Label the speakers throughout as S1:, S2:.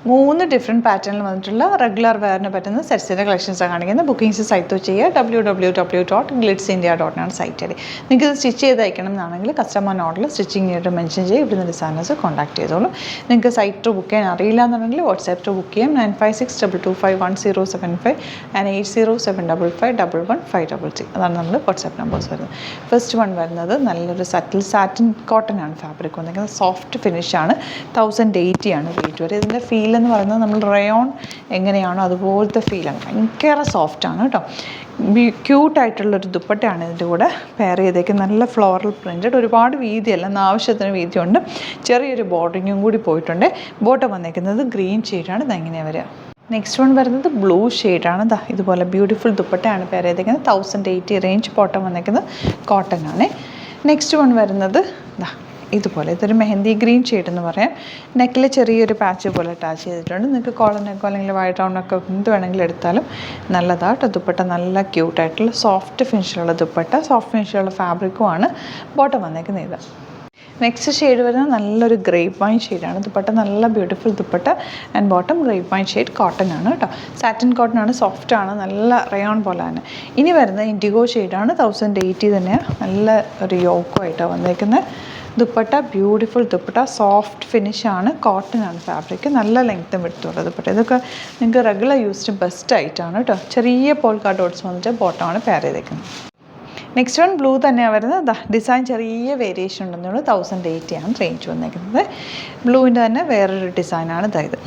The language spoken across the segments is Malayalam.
S1: 3 ഡിഫറെൻറ്റ് പാറ്റേണിൽ വന്നിട്ടുള്ള റെഗുലർ വെയറിന് പറ്റുന്ന സെറ്റ്സിൻ്റെ കളക്ഷൻസാണ് കാണിക്കുന്നത്. ബുക്കിംഗ്സ് സൈറ്റ് ചെയ്യുക www.glitzindia.in സൈറ്റ് ഐ ഡി. നിങ്ങൾക്ക് ഇത് സ്റ്റിച്ച് ചെയ്ത് അയക്കണം എന്നാണെങ്കിൽ കസ്റ്റമർ നോട്ടിൽ സ്റ്റിച്ചിങ് ചെയ്തിട്ട് മെൻഷൻ ചെയ്ത് ഇവിടുന്ന് ഡിസൈനേഴ്സ് കോൺടാക്ട് ചെയ്തോളൂ. നിങ്ങൾക്ക് സൈറ്റ് ത്രൂ ബുക്ക് ചെയ്യാൻ അറിയില്ല എന്നുണ്ടെങ്കിൽ വാട്സാപ്പ് ത്രൂ ബുക്ക് ചെയ്യാം. 9562251075 and 8075551153. അതാണ് നമ്മൾ വാട്സാപ്പ് നമ്പേഴ്സ് വരുന്നത്. ഫസ്റ്റ് വൺ വരുന്നത് നല്ലൊരു സാറ്റിൻ കോട്ടൺ ആണ് ഫാബ്രിക് വന്നിരിക്കുന്നത്. സോഫ്റ്റ് ഫിനിഷാണ്. 1080 ആണ് റേറ്റ് വരെ. ഇതിൻ്റെ ഫീൽ എന്ന് പറയുന്നത് നമ്മൾ റയോൺ എങ്ങനെയാണോ അതുപോലത്തെ ഫീലാണ്. ഭയങ്കര സോഫ്റ്റാണ് കേട്ടോ. ക്യൂട്ടായിട്ടുള്ളൊരു ദുപ്പട്ടയാണ് ഇതിൻ്റെ കൂടെ പെയർ ചെയ്തേക്ക്. നല്ല ഫ്ലോറൽ പ്രിൻറ്റഡ്, ഒരുപാട് വീതിയല്ല, ആവശ്യത്തിന് വീതിയുണ്ട്. ചെറിയൊരു ബോർഡറിങ്ങും കൂടി പോയിട്ടുണ്ട്. ബോട്ടം വന്നേക്കുന്നത് ഗ്രീൻ ഷെയ്ഡാണ്. ഇതെങ്ങനെയാണ് വരിക. നെക്സ്റ്റ് വൺ വരുന്നത് ബ്ലൂ ഷെയ്ഡാണ്. ഇതുപോലെ ബ്യൂട്ടിഫുൾ ദുപ്പട്ടയാണ് പെയർ ചെയ്തേക്കുന്നത്. 1080 റേഞ്ച്. ബോട്ടം വന്നേക്കുന്നത് കോട്ടൺ ആണ്. നെക്സ്റ്റ് വൺ വരുന്നത് ഇതുപോലെ, ഇതൊരു മെഹന്തി ഗ്രീൻ ഷെയ്ഡ് എന്ന് പറയാം. നെക്കിൽ ചെറിയൊരു പാച്ച് പോലെ അറ്റാച്ച് ചെയ്തിട്ടുണ്ട്. നിങ്ങൾക്ക് കോളർ നെക്കോ അല്ലെങ്കിൽ വൈറ്റ് റൗണ്ടൊക്കെ എന്ത് വേണമെങ്കിലും എടുത്താലും നല്ലതാണ്. ദുപ്പട്ട നല്ല ക്യൂട്ടായിട്ടുള്ള സോഫ്റ്റ് ഫിനിഷിലുള്ള ദുപ്പട്ട, സോഫ്റ്റ് ഫിനിഷിലുള്ള ഫാബ്രിക്കുമാണ്. ബോട്ടം വന്നേക്കുന്നത് ഇത്. നെക്സ്റ്റ് ഷെയ്ഡ് വരുന്നത് നല്ലൊരു ഗ്രേപ്പ് വൈൻ ഷെയ്ഡാണ്. ദുപ്പട്ട നല്ല beautiful dupatta and bottom grape wine shade. Cotton ആണ് കേട്ടോ. സാറ്റിൻ കോട്ടൺ ആണ്, സോഫ്റ്റ് ആണ്, നല്ല റയോൺ പോലെ തന്നെ. ഇനി വരുന്നത് ഇൻഡിഗോ ഷെയ്ഡാണ്. 1080 തന്നെയാണ്. നല്ല ഒരു യോക്കോ ആയിട്ടാണ് വന്നേക്കുന്നത്. ദുപ്പട്ട ബ്യൂട്ടിഫുൾ ദുപ്പട്ട, സോഫ്റ്റ് ഫിനിഷാണ്, കോട്ടൺ ആണ് ഫാബ്രിക്. നല്ല ലെങ്ത്തും എടുത്തുള്ള ദുപ്പട്ട. ഇതൊക്കെ നിങ്ങൾക്ക് റെഗുലർ യൂസിന് ബെസ്റ്റ് ആയിട്ടാണ് കേട്ടോ. ചെറിയ പോൾക്കാ ഡോട്ട്സ് വന്നിട്ട് ബോട്ടമാണ് പെയർ ചെയ്തേക്കുന്നത്. നെക്സ്റ്റ് വൺ ബ്ലൂ തന്നെയാണ് വരുന്നത്. ഡിസൈൻ ചെറിയ വേരിയേഷൻ ഉണ്ടെന്നുള്ളത്. 1080 ആണ് റേഞ്ച് വന്നേക്കുന്നത്. ബ്ലൂവിൻ്റെ തന്നെ വേറൊരു ഡിസൈനാണ് ഇതായത്.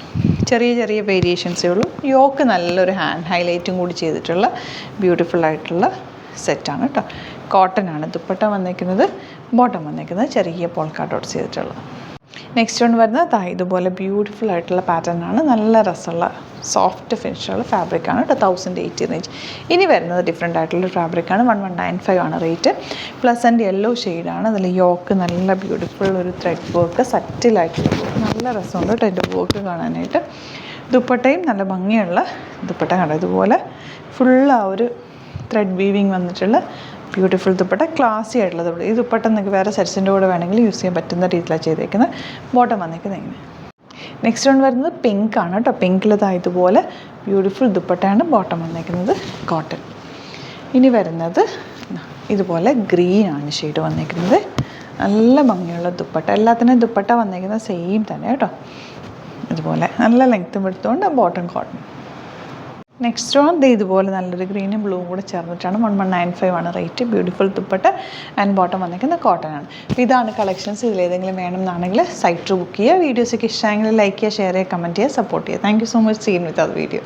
S1: ചെറിയ ചെറിയ വേരിയേഷൻസേ ഉള്ളൂ. യോക്ക് നല്ലൊരു ഹാൻഡ് ഹൈലൈറ്റും കൂടി ചെയ്തിട്ടുള്ള ബ്യൂട്ടിഫുൾ ആയിട്ടുള്ള സെറ്റാണ് കേട്ടോ. കോട്ടൺ ആണ് ദുപ്പട്ട വന്നേക്കുന്നത്. ബോട്ടം വന്നേക്കുന്നത് ചെറിയ പോൾക്കാ ഡോട്ട്സ് ചെയ്തിട്ടുള്ളത്. നെക്സ്റ്റ് വൺ വരുന്നത് ഇതുപോലെ ബ്യൂട്ടിഫുൾ ആയിട്ടുള്ള പാറ്റേൺ ആണ്. നല്ല രസമുള്ള സോഫ്റ്റ് ഫിനിഷുള്ള ഫാബ്രിക്കാണ് കേട്ടോ. 1080 റേഞ്ച്. ഇനി വരുന്നത് ഡിഫറെൻ്റ് ആയിട്ടുള്ള ഫാബ്രിക്കാണ്. 1195 ആണ് റേറ്റ്. പ്ലസൻറ്റ് യെല്ലോ ഷെയ്ഡാണ്. അതിൽ യോക്ക് നല്ല ബ്യൂട്ടിഫുൾ ഒരു ത്രെഡ് വർക്ക്, സറ്റിലായിട്ടുള്ള വർക്ക്, നല്ല രസമുണ്ട് കേട്ടോ ഇതിൻ്റെ വർക്ക് കാണാനായിട്ട്. ദുപ്പട്ടയും നല്ല ഭംഗിയുള്ള ദുപ്പട്ട കണ്ടോ. ഇതുപോലെ ഫുൾ ആ ഒരു ത്രെഡ് വീവിങ് വന്നിട്ടുള്ള ബ്യൂട്ടിഫുൾ ദുപ്പട്ട, ക്ലാസി ആയിട്ടുള്ള ദുപ്പട്ട. ഈ ദുപ്പട്ട നിങ്ങൾക്ക് വേറെ സെറ്റ്സിൻ്റെ കൂടെ വേണമെങ്കിൽ യൂസ് ചെയ്യാൻ പറ്റുന്ന രീതിയിലാണ് ചെയ്തേക്കുന്നത്. ബോട്ടം വന്നേക്കുന്നത് ഇങ്ങനെ. നെക്സ്റ്റ് വൺ വരുന്നത് പിങ്ക് ആണ് കേട്ടോ. പിങ്കിൽ ഇതുപോലെ ബ്യൂട്ടിഫുൾ ദുപ്പട്ടയാണ്. ബോട്ടം വന്നേക്കുന്നത് കോട്ടൺ. ഇനി വരുന്നത് ഇതുപോലെ ഗ്രീൻ ആണ് ഷെയ്ഡ് വന്നേക്കുന്നത്. നല്ല ഭംഗിയുള്ള ദുപ്പട്ട. എല്ലാത്തിനും ദുപ്പട്ട വന്നേക്കുന്നത് സെയിം തന്നെ കേട്ടോ. ഇതുപോലെ നല്ല ലെങ്ത്തും എടുത്തുകൊണ്ട് ബോട്ടം കോട്ടൺ. നെക്സ്റ്റ് വൺ ഇതുപോലെ നല്ലൊരു ഗ്രീനും ബ്ലൂവും കൂടെ ചേർന്നിട്ടാണ്. 1195 ആണ് rate. Beautiful dupatta and bottom വന്നിരിക്കുന്ന കോട്ടൺ ആണ്. അപ്പോൾ ഇതാണ് കളക്ഷൻസ്. ഇതിലേതെങ്കിലും വേണമെന്നാണെങ്കിൽ സൈറ്റ് ത്രൂ ബുക്ക് ചെയ്യുക. വീഡിയോസൊക്കെ ഇഷ്ടമെങ്കിൽ ലൈക്ക് ചെയ്യുക, ഷെയർ ചെയ്യുക, കമൻറ്റ് ചെയ്യുക, സപ്പോർട്ട് ചെയ്യുക. Thank you so much. Scene with അത് വീഡിയോ.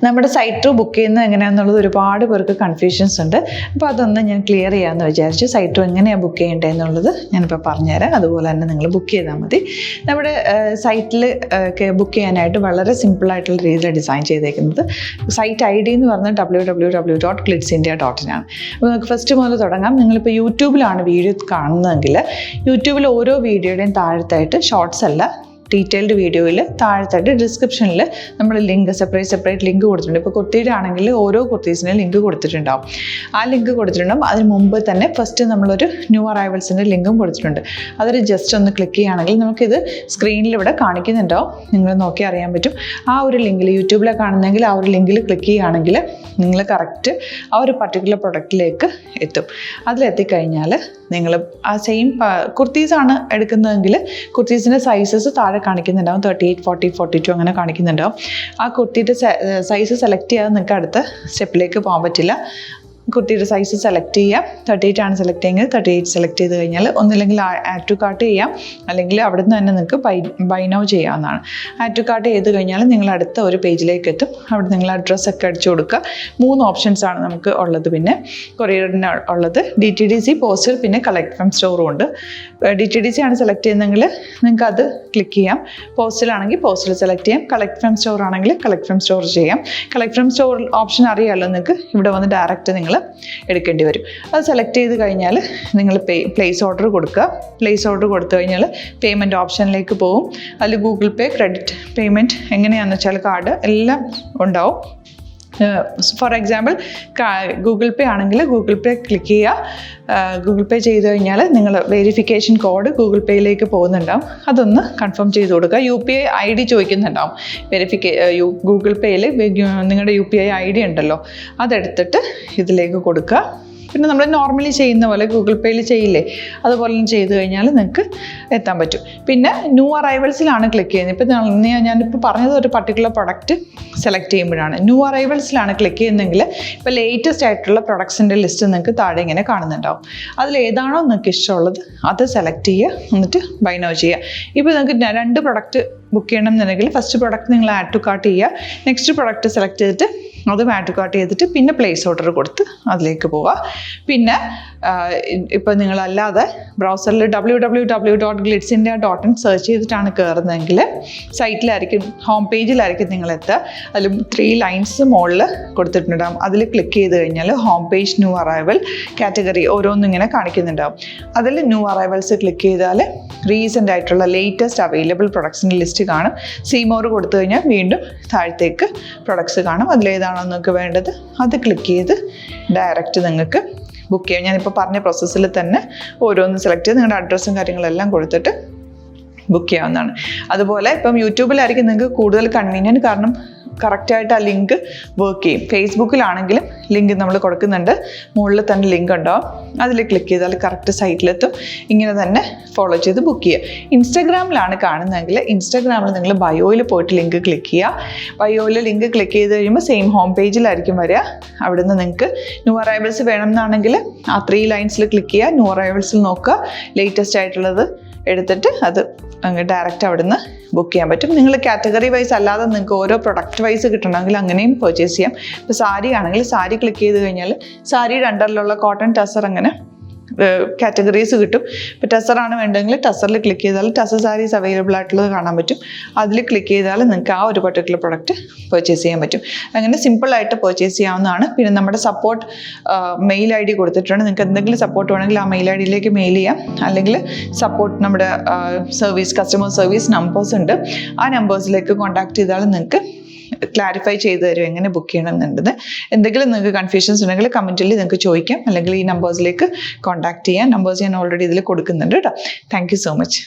S1: നമ്മുടെ സൈറ്റ് ത്രൂ ബുക്ക് ചെയ്യുന്നത് എങ്ങനെയാണെന്നുള്ളത് ഒരുപാട് പേർക്ക് കൺഫ്യൂഷൻസ് ഉണ്ട്. അപ്പോൾ അതൊന്ന് ഞാൻ ക്ലിയർ ചെയ്യാമെന്ന് വിചാരിച്ചു. സൈറ്റ് ത്രൂ എങ്ങനെയാണ് ബുക്ക് ചെയ്യേണ്ടത് എന്നുള്ളത് ഞാനിപ്പോൾ പറഞ്ഞുതരാം. അതുപോലെ തന്നെ നിങ്ങൾ ബുക്ക് ചെയ്താൽ മതി. നമ്മുടെ സൈറ്റിൽ ബുക്ക് ചെയ്യാനായിട്ട് വളരെ സിമ്പിളായിട്ടുള്ള രീതിയിൽ ഡിസൈൻ ചെയ്തേക്കുന്നത്. സൈറ്റ് ഐ ഡി എന്ന് പറഞ്ഞാൽ www.glitzindia.in ആണ്. അപ്പോൾ നമുക്ക് ഫസ്റ്റ് മുതൽ തുടങ്ങാം. നിങ്ങളിപ്പോൾ യൂട്യൂബിലാണ് വീഡിയോ കാണുന്നതെങ്കിൽ യൂട്യൂബിൽ ഓരോ വീഡിയോയുടെയും താഴത്തായിട്ട് ഷോർട്സ് അല്ല, ഡീറ്റെയിൽഡ് വീഡിയോയിൽ താഴത്തായിട്ട് ഡിസ്ക്രിപ്ഷനിൽ നമ്മൾ ലിങ്ക് സെപ്പറേറ്റ് ലിങ്ക് കൊടുത്തിട്ടുണ്ട്. ഇപ്പോൾ കുർത്തിയുടെ ആണെങ്കിൽ ഓരോ കുർത്തീസിനും ലിങ്ക് കൊടുത്തിട്ടുണ്ടാവും. ആ ലിങ്ക് കൊടുത്തിട്ടുണ്ടാവും. അതിന് മുമ്പ് തന്നെ ഫസ്റ്റ് നമ്മളൊരു ന്യൂ അറൈവൽസിൻ്റെ ലിങ്കും കൊടുത്തിട്ടുണ്ട്. അതൊരു ജസ്റ്റ് ഒന്ന് ക്ലിക്ക് ചെയ്യുകയാണെങ്കിൽ നമുക്കിത് സ്ക്രീനിൽ ഇവിടെ കാണിക്കുന്നുണ്ടാവും. നിങ്ങൾ നോക്കി അറിയാൻ പറ്റും. ആ ഒരു ലിങ്കിൽ യൂട്യൂബിലെ കാണുന്നെങ്കിൽ ആ ഒരു ലിങ്കിൽ ക്ലിക്ക് ചെയ്യുകയാണെങ്കിൽ നിങ്ങൾ കറക്റ്റ് ആ ഒരു പർട്ടിക്കുലർ പ്രൊഡക്റ്റിലേക്ക് എത്തും. അതിലെത്തിക്കഴിഞ്ഞാൽ നിങ്ങൾ ആ സെയിം കുർത്തീസാണ് എടുക്കുന്നതെങ്കിൽ കുർത്തീസിൻ്റെ സൈസസ് താഴെ കാണിക്കുന്നുണ്ടാവും. 38, 40, 42 അങ്ങനെ കാണിക്കുന്നുണ്ടാവും. ആ കുർത്തിയുടെ സൈസ് സെലക്ട് ചെയ്യാതെ നിങ്ങൾക്ക് അടുത്ത സ്റ്റെപ്പിലേക്ക് പോകാൻ പറ്റില്ല. കുർത്തിയുടെ സൈസ് സെലക്ട് ചെയ്യാം. 38 ആണ് സെലക്ട് ചെയ്യുന്നത്. 38 സെലക്ട് ചെയ്ത് കഴിഞ്ഞാൽ ഒന്നില്ലെങ്കിൽ ആഡ് ടു കാർട്ട് ചെയ്യാം, അല്ലെങ്കിൽ അവിടെ നിന്ന് തന്നെ നിങ്ങൾക്ക് ബൈ നൗ ചെയ്യാവുന്നതാണ്. ആഡ് ടു കാർട്ട് ചെയ്ത് കഴിഞ്ഞാൽ നിങ്ങൾ അടുത്ത ഒരു പേജിലേക്ക് എത്തും. അവിടെ നിങ്ങൾ അഡ്രസ്സൊക്കെ അടിച്ചു കൊടുക്കുക. 3 ഓപ്ഷൻസാണ് നമുക്ക് ഉള്ളത്. പിന്നെ കൊറിയറിന് ഉള്ളത് DTDC, പോസ്റ്റൽ, പിന്നെ കളക്ട് ഫ്രം സ്റ്റോറും ഉണ്ട്. DTDC ആണ് സെലക്ട് ചെയ്യുന്നതെങ്കിൽ നിങ്ങൾക്ക് അത് ക്ലിക്ക് ചെയ്യാം. പോസ്റ്റലാണെങ്കിൽ പോസ്റ്റൽ സെലക്ട് ചെയ്യാം. കളക്ട് ഫ്രം സ്റ്റോർ ആണെങ്കിൽ കളക്ട് ഫ്രം സ്റ്റോർ ചെയ്യാം. കളക്ട് ഫ്രം സ്റ്റോർ ഓപ്ഷൻ അറിയാമല്ലോ നിങ്ങൾക്ക്. ഇവിടെ വന്ന് ഡയറക്റ്റ് നിങ്ങൾ എടുക്കേണ്ടി വരും. അത് സെലക്ട് ചെയ്ത് കഴിഞ്ഞാൽ നിങ്ങൾ പ്ലേസ് ഓർഡർ കൊടുക്കുക. പ്ലേസ് ഓർഡർ കൊടുത്തു കഴിഞ്ഞാൽ പേയ്മെൻറ്റ് ഓപ്ഷനിലേക്ക് പോകും. അതിൽ ഗൂഗിൾ പേ, ക്രെഡിറ്റ് പേയ്മെൻറ്റ് എങ്ങനെയാണെന്ന് വെച്ചാൽ കാർഡ് എല്ലാം ഉണ്ടാവും. ഫോർ എക്സാമ്പിൾ ഗൂഗിൾ പേ ആണെങ്കിൽ ഗൂഗിൾ പേ ക്ലിക്ക് ചെയ്യുക. ഗൂഗിൾ പേ ചെയ്ത് കഴിഞ്ഞാൽ നിങ്ങൾ വെരിഫിക്കേഷൻ കോഡ് ഗൂഗിൾ പേയിലേക്ക് പോകുന്നുണ്ടാവും, അതൊന്ന് കൺഫേം ചെയ്ത് കൊടുക്കുക. UPI ID ചോദിക്കുന്നുണ്ടാവും. ഗൂഗിൾ പേയിൽ നിങ്ങളുടെ UPI ID ഉണ്ടല്ലോ, അതെടുത്തിട്ട് ഇതിലേക്ക് കൊടുക്കുക. പിന്നെ നമ്മൾ നോർമലി ചെയ്യുന്ന പോലെ ഗൂഗിൾ പേയിൽ ചെയ്യില്ലേ, അതുപോലെ ചെയ്ത് കഴിഞ്ഞാൽ നിങ്ങൾക്ക് എത്താൻ പറ്റും. പിന്നെ ന്യൂ അറൈവൽസിലാണ് ക്ലിക്ക് ചെയ്യുന്നത്. ഇപ്പോൾ ഞാനിപ്പോൾ പറഞ്ഞത് ഒരു പർട്ടിക്കുലർ പ്രൊഡക്റ്റ് സെലക്ട് ചെയ്യുമ്പോഴാണ്. ന്യൂ അറൈവൽസിലാണ് ക്ലിക്ക് ചെയ്യുന്നതെങ്കിൽ ഇപ്പോൾ ലേറ്റസ്റ്റ് ആയിട്ടുള്ള പ്രൊഡക്ട്സിൻ്റെ ലിസ്റ്റ് നിങ്ങൾക്ക് താഴെ ഇങ്ങനെ കാണുന്നുണ്ടാവും. അതിലേതാണോ നിങ്ങൾക്ക് ഇഷ്ടമുള്ളത് അത് സെലക്ട് ചെയ്യുക, എന്നിട്ട് ബൈ നൗ ചെയ്യുക. ഇപ്പോൾ നിങ്ങൾക്ക് 2 പ്രൊഡക്റ്റ് ബുക്ക് ചെയ്യണം എന്നുണ്ടെങ്കിൽ ഫസ്റ്റ് പ്രൊഡക്റ്റ് നിങ്ങൾ ആഡ് ടു കാർട്ട് ചെയ്യുക, നെക്സ്റ്റ് പ്രൊഡക്റ്റ് സെലക്ട് ചെയ്തിട്ട് അതും ആഡ് ടു കാർട്ട് ചെയ്തിട്ട് പിന്നെ പ്ലേസ് ഓർഡർ കൊടുത്ത് അതിലേക്ക് പോവുക. പിന്നെ ഇപ്പോൾ നിങ്ങളല്ലാതെ ബ്രൗസറിൽ www.glitzindia.in സെർച്ച് ചെയ്തിട്ടാണ് കയറുന്നതെങ്കിൽ സൈറ്റിലായിരിക്കും, ഹോം പേജിലായിരിക്കും നിങ്ങളെത്തുക. അതിൽ 3 ലൈൻസ് മുകളിൽ കൊടുത്തിട്ടുണ്ടാകും. അതിൽ ക്ലിക്ക് ചെയ്ത് കഴിഞ്ഞാൽ home page new arrival category ഓരോന്നും ഇങ്ങനെ കാണിക്കുന്നുണ്ടാവും. അതിൽ ന്യൂ അറൈവൽസ് ക്ലിക്ക് ചെയ്താൽ റീസെൻ്റ് ആയിട്ടുള്ള ലേറ്റസ്റ്റ് അവൈലബിൾ പ്രൊഡക്ട്സിൻ്റെ ലിസ്റ്റ് കാണും. സീമോർ കൊടുത്തു കഴിഞ്ഞാൽ വീണ്ടും താഴത്തേക്ക് പ്രൊഡക്ട്സ് കാണും. അതിലേതാണോ നിങ്ങൾക്ക് വേണ്ടത് അത് ക്ലിക്ക് ചെയ്ത് ഡയറക്റ്റ് നിങ്ങൾക്ക് ബുക്ക് ചെയ്യാം. ഞാനിപ്പോൾ പറഞ്ഞ പ്രോസസ്സിൽ തന്നെ ഓരോന്ന് സെലക്ട് ചെയ്ത് നിങ്ങളുടെ അഡ്രസ്സും കാര്യങ്ങളെല്ലാം കൊടുത്തിട്ട് ബുക്ക് ചെയ്യാവുന്നതാണ്. അതുപോലെ ഇപ്പം യൂട്യൂബിലായിരിക്കും നിങ്ങൾക്ക് കൂടുതൽ കൺവീനിയൻറ്റ്, കാരണം കറക്റ്റായിട്ട് ആ ലിങ്ക് വർക്ക് ചെയ്യും. ഫേസ്ബുക്കിലാണെങ്കിലും ലിങ്ക് നമ്മൾ കൊടുക്കുന്നുണ്ട്, മുകളിൽ തന്നെ ലിങ്ക് ഉണ്ടാവും. അതിൽ ക്ലിക്ക് ചെയ്താൽ കറക്റ്റ് സൈറ്റിലെത്തും. ഇങ്ങനെ തന്നെ ഫോളോ ചെയ്ത് ബുക്ക് ചെയ്യുക. ഇൻസ്റ്റാഗ്രാമിലാണ് കാണുന്നതെങ്കിൽ ഇൻസ്റ്റാഗ്രാമിൽ നിങ്ങൾ ബയോയിൽ പോയിട്ട് ലിങ്ക് ക്ലിക്ക് ചെയ്യുക. ബയോയിൽ ലിങ്ക് ക്ലിക്ക് ചെയ്ത് കഴിയുമ്പോൾ സെയിം ഹോം പേജിലായിരിക്കും വരിക. അവിടുന്ന് നിങ്ങൾക്ക് ന്യൂ അറൈവൽസ് വേണമെന്നാണെങ്കിൽ ആ 3 ലൈൻസിൽ ക്ലിക്ക് ചെയ്യുക, ന്യൂ അറൈവൽസിൽ നോക്കുക, ലേറ്റസ്റ്റ് ആയിട്ടുള്ളത് എടുത്തിട്ട് അത് അങ്ങ് ഡയറക്റ്റ് അവിടുന്ന് ബുക്ക് ചെയ്യാൻ പറ്റും. നിങ്ങൾ കാറ്റഗറി വൈസ് അല്ലാതെ നിങ്ങൾക്ക് ഓരോ പ്രൊഡക്റ്റ് വൈസ് കിട്ടണമെങ്കിൽ അങ്ങനെയും പർച്ചേസ് ചെയ്യാം. ഇപ്പോൾ സാരി ആണെങ്കിൽ സാരി ക്ലിക്ക് ചെയ്ത് കഴിഞ്ഞാൽ സാരിയുടെ അണ്ടറിലുള്ള കോട്ടൺ ടസർ അങ്ങനെ കാറ്റഗറീസ് കിട്ടും. ഇപ്പോൾ ടസറാണ് വേണ്ടതെങ്കിൽ ടസറിൽ ക്ലിക്ക് ചെയ്താൽ ടസർ സാരീസ് അവൈലബിൾ ആയിട്ടുള്ളത് കാണാൻ പറ്റും. അതിൽ ക്ലിക്ക് ചെയ്താൽ നിങ്ങൾക്ക് ആ ഒരു പർട്ടിക്കുലർ പ്രൊഡക്റ്റ് പർച്ചേസ് ചെയ്യാൻ പറ്റും. അങ്ങനെ സിമ്പിളായിട്ട് പർച്ചേസ് ചെയ്യാവുന്നതാണ്. പിന്നെ നമ്മുടെ സപ്പോർട്ട് മെയിൽ ID കൊടുത്തിട്ടുണ്ട്. നിങ്ങൾക്ക് എന്തെങ്കിലും സപ്പോർട്ട് വേണമെങ്കിൽ ആ മെയിൽ IDയിലേക്ക് മെയിൽ ചെയ്യാം. അല്ലെങ്കിൽ സപ്പോർട്ട് നമ്മുടെ കസ്റ്റമർ സർവീസ് നമ്പേഴ്സ് ഉണ്ട്, ആ നമ്പേഴ്സിലേക്ക് കോൺടാക്ട് ചെയ്താൽ നിങ്ങൾക്ക് ക്ലാരിഫൈ ചെയ്ത് തരും എങ്ങനെ ബുക്ക് ചെയ്യണം എന്നുള്ളത്. എന്തെങ്കിലും നിങ്ങൾക്ക് കൺഫ്യൂഷൻസ് ഉണ്ടെങ്കിൽ കമൻറ്റിൽ നിങ്ങൾക്ക് ചോദിക്കാം, അല്ലെങ്കിൽ ഈ നമ്പേഴ്സിലേക്ക് കോൺടാക്ട് ചെയ്യാം. നമ്പേഴ്സ് ഞാൻ ഓൾറെഡി ഇതിൽ കൊടുക്കുന്നുണ്ട് കേട്ടോ. Thank you so much.